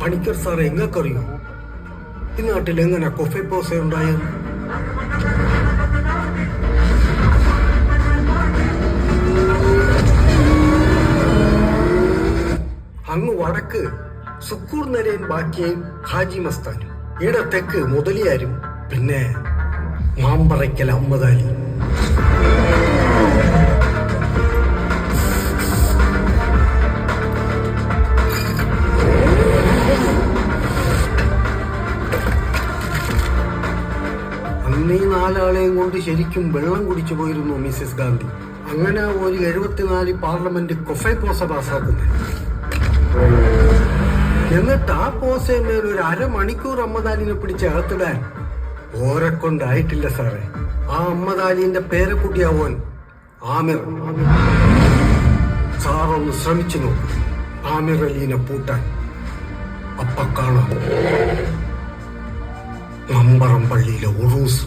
പണിക്കർ സാറെ എങ്ങക്കറിയോ ഈ നാട്ടിൽ എങ്ങനെ കൊഫെ പോസ ഉണ്ടായത്? അങ്ങ് വടക്ക് സുക്കൂർ നരയൻ ബാക്കിയും ഹാജി മസ്താനും, ഇടത്തേക്ക് മുതലിയാരും, പിന്നെ മാമ്പറയ്ക്കൽ അമ്മദാലി. അന്നീ നാലാളെയും കൊണ്ട് ശരിക്കും വെള്ളം കുടിച്ചു പോയിരുന്നു മിസസ് ഗാന്ധി. അങ്ങനെ ഒരു 74 പാർലമെന്റ് കൊഫെ പോസ പാസ്സാക്കുന്നത്. എന്നിട്ട് ആ പോസേമേൽ ഒരു അരമണിക്കൂർ അമ്മദാലിനെ പിടിച്ച് അകത്തിടാൻ ഓരെക്കൊണ്ടായിട്ടില്ല സാറേ. ആ അമ്മദാലിന്റെ പേരക്കുട്ടിയാവോൻ ആമിർ. സാറൊന്ന് ശ്രമിച്ചു നോക്കും ആമിർ അലീനെ പൂട്ടാൻ. അപ്പ കാണാം മമ്പറം പള്ളിയിലെ ഉറൂസ്.